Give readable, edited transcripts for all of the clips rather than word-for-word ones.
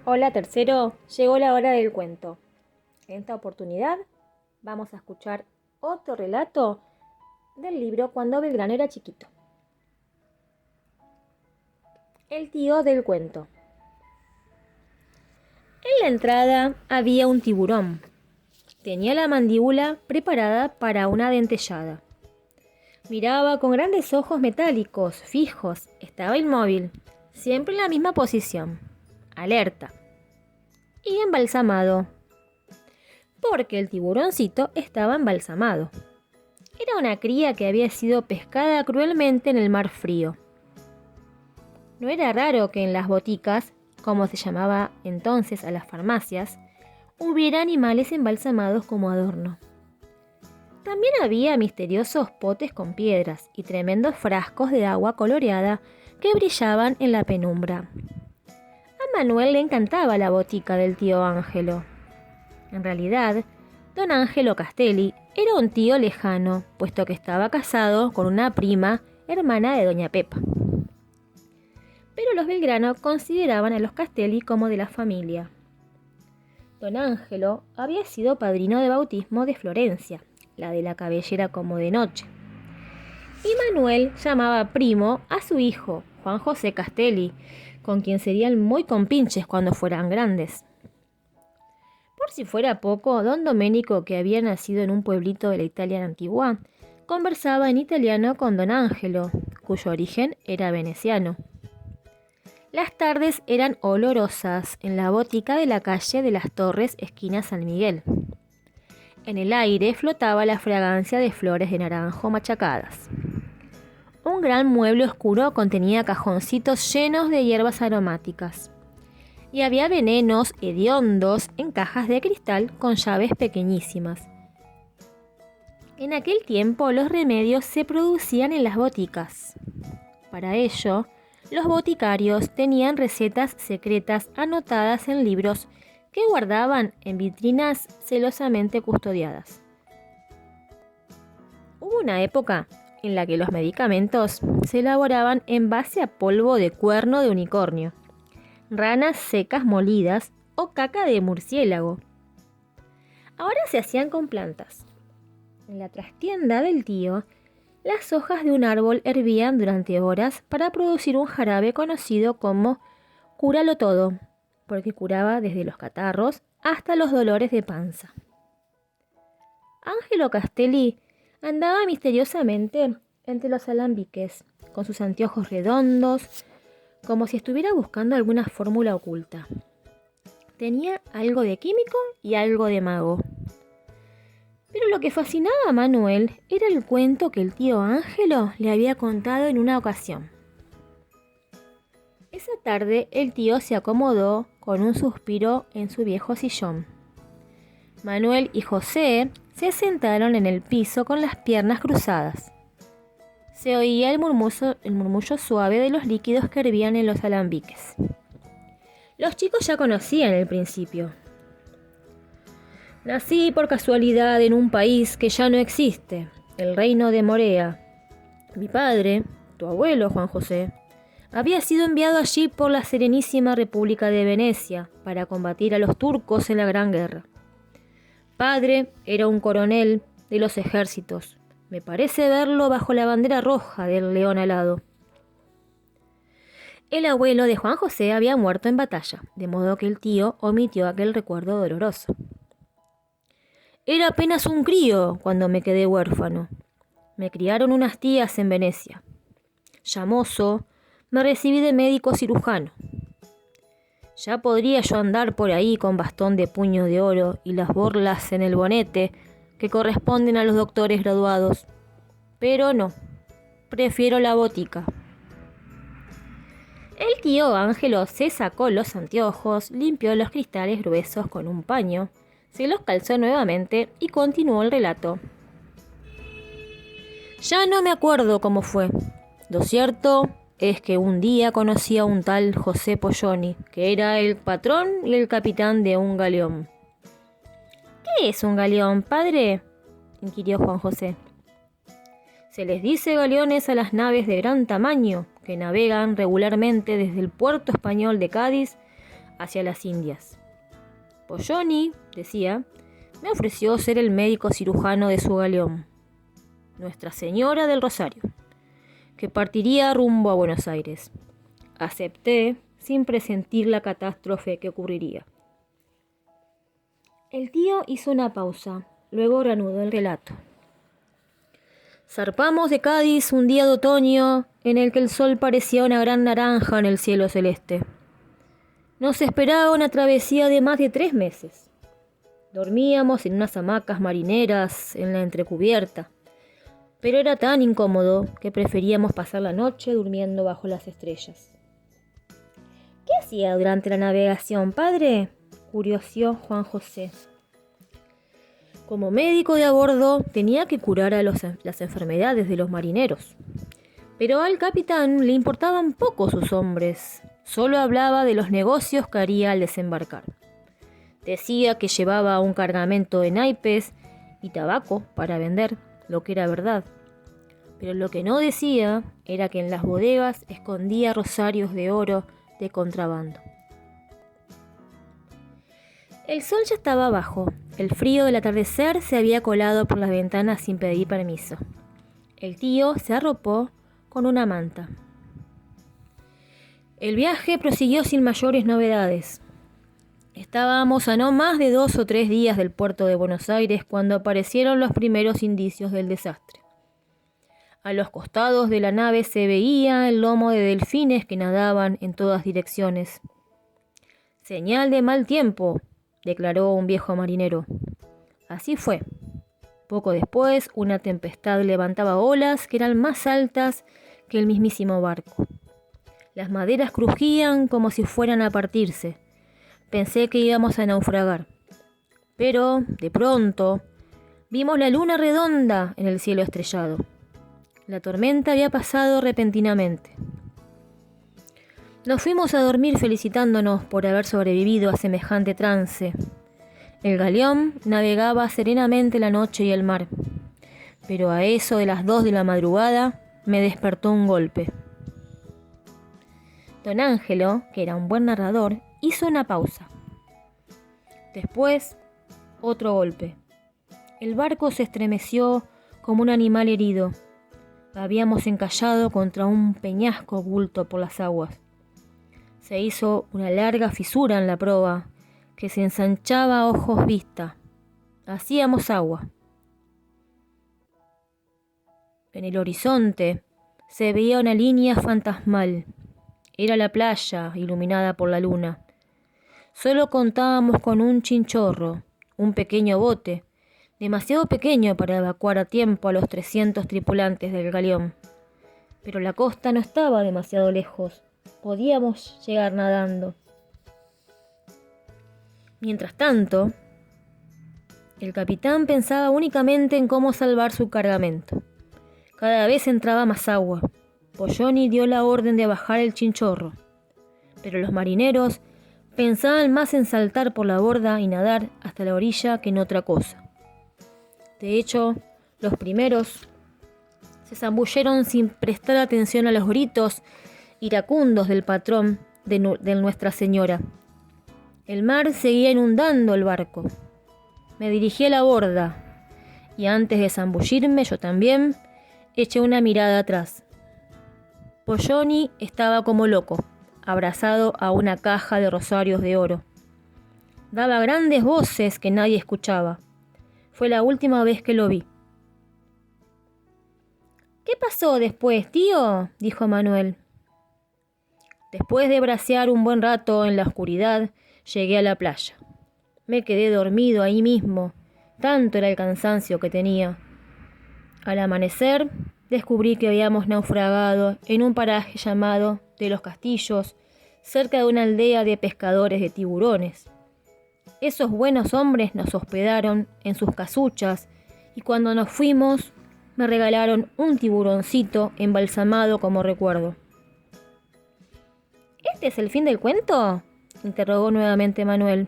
Hola tercero, llegó la hora del cuento. En esta oportunidad vamos a escuchar otro relato del libro Cuando Belgrano era chiquito. El tío del cuento. En la entrada había un tiburón. Tenía la mandíbula preparada para una dentellada. Miraba con grandes ojos metálicos, fijos. Estaba inmóvil, siempre en la misma posición, alerta y embalsamado, porque el tiburoncito estaba embalsamado. Era una cría que había sido pescada cruelmente en el mar frío. No era raro que en las boticas, como se llamaba entonces a las farmacias, hubiera animales embalsamados como adorno. También había misteriosos potes con piedras y tremendos frascos de agua coloreada que brillaban en la penumbra. A Manuel le encantaba la botica del tío Ángelo. En realidad, don Ángelo Castelli era un tío lejano, puesto que estaba casado con una prima, hermana de doña Pepa. Pero los Belgrano consideraban a los Castelli como de la familia. Don Ángelo había sido padrino de bautismo de Florencia, la de la cabellera como de noche. Y Manuel llamaba primo a su hijo, Juan José Castelli, con quien serían muy compinches cuando fueran grandes. Por si fuera poco, don Domenico, que había nacido en un pueblito de la Italia antigua, conversaba en italiano con don Ángelo, cuyo origen era veneciano. Las tardes eran olorosas en la botica de la calle de las Torres, esquina San Miguel. En el aire flotaba la fragancia de flores de naranjo machacadas. Un gran mueble oscuro contenía cajoncitos llenos de hierbas aromáticas. Y había venenos hediondos en cajas de cristal con llaves pequeñísimas. En aquel tiempo los remedios se producían en las boticas. Para ello, los boticarios tenían recetas secretas anotadas en libros que guardaban en vitrinas celosamente custodiadas. Hubo una época en la que los medicamentos se elaboraban en base a polvo de cuerno de unicornio, ranas secas molidas o caca de murciélago. Ahora se hacían con plantas. En la trastienda del tío, las hojas de un árbol hervían durante horas para producir un jarabe conocido como cúralo todo, porque curaba desde los catarros hasta los dolores de panza. Ángelo Castelli andaba misteriosamente entre los alambiques, con sus anteojos redondos, como si estuviera buscando alguna fórmula oculta. Tenía algo de químico y algo de mago. Pero lo que fascinaba a Manuel era el cuento que el tío Ángelo le había contado en una ocasión. Esa tarde el tío se acomodó con un suspiro en su viejo sillón. Manuel y José se sentaron en el piso con las piernas cruzadas. Se oía el murmullo suave de los líquidos que hervían en los alambiques. Los chicos ya conocían el principio. Nací por casualidad en un país que ya no existe, el reino de Morea. Mi padre, tu abuelo Juan José, había sido enviado allí por la Serenísima República de Venecia para combatir a los turcos en la Gran Guerra. Padre era un coronel de los ejércitos. Me parece verlo bajo la bandera roja del león alado. El abuelo de Juan José había muerto en batalla, de modo que el tío omitió aquel recuerdo doloroso. Era apenas un crío cuando me quedé huérfano. Me criaron unas tías en Venecia. Ya mozo, me recibí de médico cirujano. Ya podría yo andar por ahí con bastón de puño de oro y las borlas en el bonete que corresponden a los doctores graduados. Pero no, prefiero la botica. El tío Ángelo se sacó los anteojos, limpió los cristales gruesos con un paño, se los calzó nuevamente y continuó el relato. Ya no me acuerdo cómo fue. Lo cierto es que un día conocí a un tal José Polloni, que era el patrón y el capitán de un galeón. ¿Qué es un galeón, padre?, inquirió Juan José. Se les dice galeones a las naves de gran tamaño que navegan regularmente desde el puerto español de Cádiz hacia las Indias. Polloni, decía, me ofreció ser el médico cirujano de su galeón, Nuestra Señora del Rosario, que partiría rumbo a Buenos Aires. Acepté sin presentir la catástrofe que ocurriría. El tío hizo una pausa, luego reanudó el relato. Zarpamos de Cádiz un día de otoño en el que el sol parecía una gran naranja en el cielo celeste. Nos esperaba una travesía de más de 3 meses. Dormíamos en unas hamacas marineras en la entrecubierta, pero era tan incómodo que preferíamos pasar la noche durmiendo bajo las estrellas. ¿Qué hacía durante la navegación, padre?, curioseó Juan José. Como médico de a bordo tenía que curar a las enfermedades de los marineros, pero al capitán le importaban poco sus hombres, solo hablaba de los negocios que haría al desembarcar. Decía que llevaba un cargamento de naipes y tabaco para vender, lo que era verdad, pero lo que no decía era que en las bodegas escondía rosarios de oro de contrabando. El sol ya estaba bajo. El frío del atardecer se había colado por las ventanas sin pedir permiso. El tío se arropó con una manta. El viaje prosiguió sin mayores novedades. Estábamos a no más de 2 o 3 días del puerto de Buenos Aires cuando aparecieron los primeros indicios del desastre. A los costados de la nave se veía el lomo de delfines que nadaban en todas direcciones. «Señal de mal tiempo», declaró un viejo marinero. Así fue. Poco después, una tempestad levantaba olas que eran más altas que el mismísimo barco. Las maderas crujían como si fueran a partirse. Pensé que íbamos a naufragar. Pero, de pronto, vimos la luna redonda en el cielo estrellado. La tormenta había pasado repentinamente. Nos fuimos a dormir felicitándonos por haber sobrevivido a semejante trance. El galeón navegaba serenamente la noche y el mar, pero a eso de las 2 de la madrugada me despertó un golpe. Don Ángelo, que era un buen narrador, hizo una pausa. Después, otro golpe. El barco se estremeció como un animal herido. Habíamos encallado contra un peñasco oculto por las aguas. Se hizo una larga fisura en la proa, que se ensanchaba a ojos vista. Hacíamos agua. En el horizonte se veía una línea fantasmal. Era la playa, iluminada por la luna. Solo contábamos con un chinchorro, un pequeño bote, demasiado pequeño para evacuar a tiempo a los 300 tripulantes del galeón. Pero la costa no estaba demasiado lejos. Podíamos llegar nadando. Mientras tanto, el capitán pensaba únicamente en cómo salvar su cargamento. Cada vez entraba más agua. Polloni dio la orden de bajar el chinchorro, pero los marineros pensaban más en saltar por la borda y nadar hasta la orilla que en otra cosa. De hecho, los primeros se zambulleron sin prestar atención a los gritos iracundos del patrón de Nuestra Señora. El mar seguía inundando el barco. Me dirigí a la borda y antes de zambullirme yo también eché una mirada atrás. Polloni estaba como loco, abrazado a una caja de rosarios de oro. Daba grandes voces que nadie escuchaba. Fue la última vez que lo vi. «¿Qué pasó después, tío?», dijo Manuel. Después de bracear un buen rato en la oscuridad, llegué a la playa. Me quedé dormido ahí mismo, tanto era el cansancio que tenía. Al amanecer, descubrí que habíamos naufragado en un paraje llamado de los Castillos, cerca de una aldea de pescadores de tiburones. Esos buenos hombres nos hospedaron en sus casuchas y cuando nos fuimos me regalaron un tiburoncito embalsamado como recuerdo. ¿Este es el fin del cuento?, interrogó nuevamente Manuel.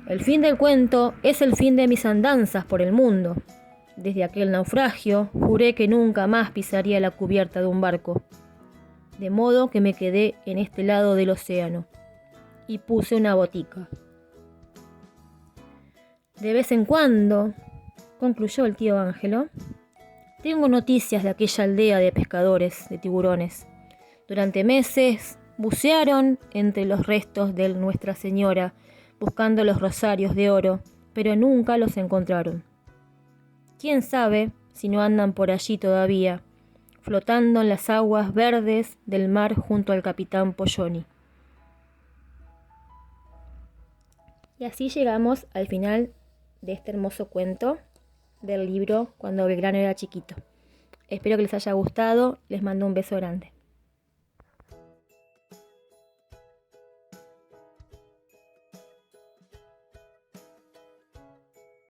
El fin del cuento es el fin de mis andanzas por el mundo. Desde aquel naufragio juré que nunca más pisaría la cubierta de un barco, de modo que me quedé en este lado del océano. y puse una botica. De vez en cuando, concluyó el tío Ángelo, tengo noticias de aquella aldea de pescadores de tiburones. Durante meses bucearon entre los restos de Nuestra Señora, buscando los rosarios de oro, pero nunca los encontraron. ¿Quién sabe si no andan por allí todavía, flotando en las aguas verdes del mar junto al capitán Polloni? Y así llegamos al final de este hermoso cuento del libro Cuando Belgrano era chiquito. Espero que les haya gustado, les mando un beso grande.